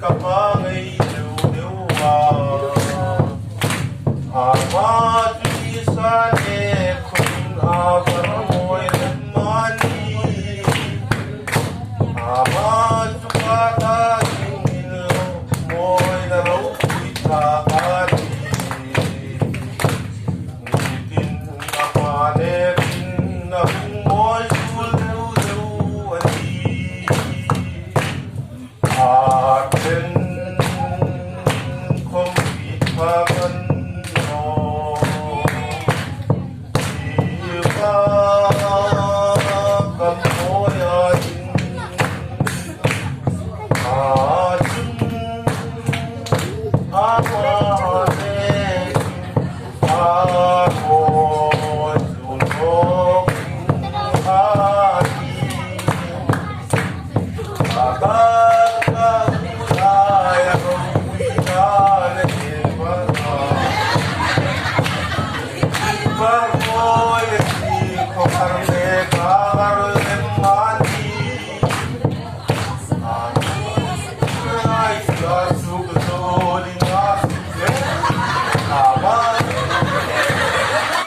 kapangay luwa Amadu isane kuning agaramoy lemani Amadu kataging moy naraw kuitakati Ngitin nakanekin na moy sululuwani Aten kompit pagano Iba kamoyain Ajun amahanekin Ako sunok hati Sugar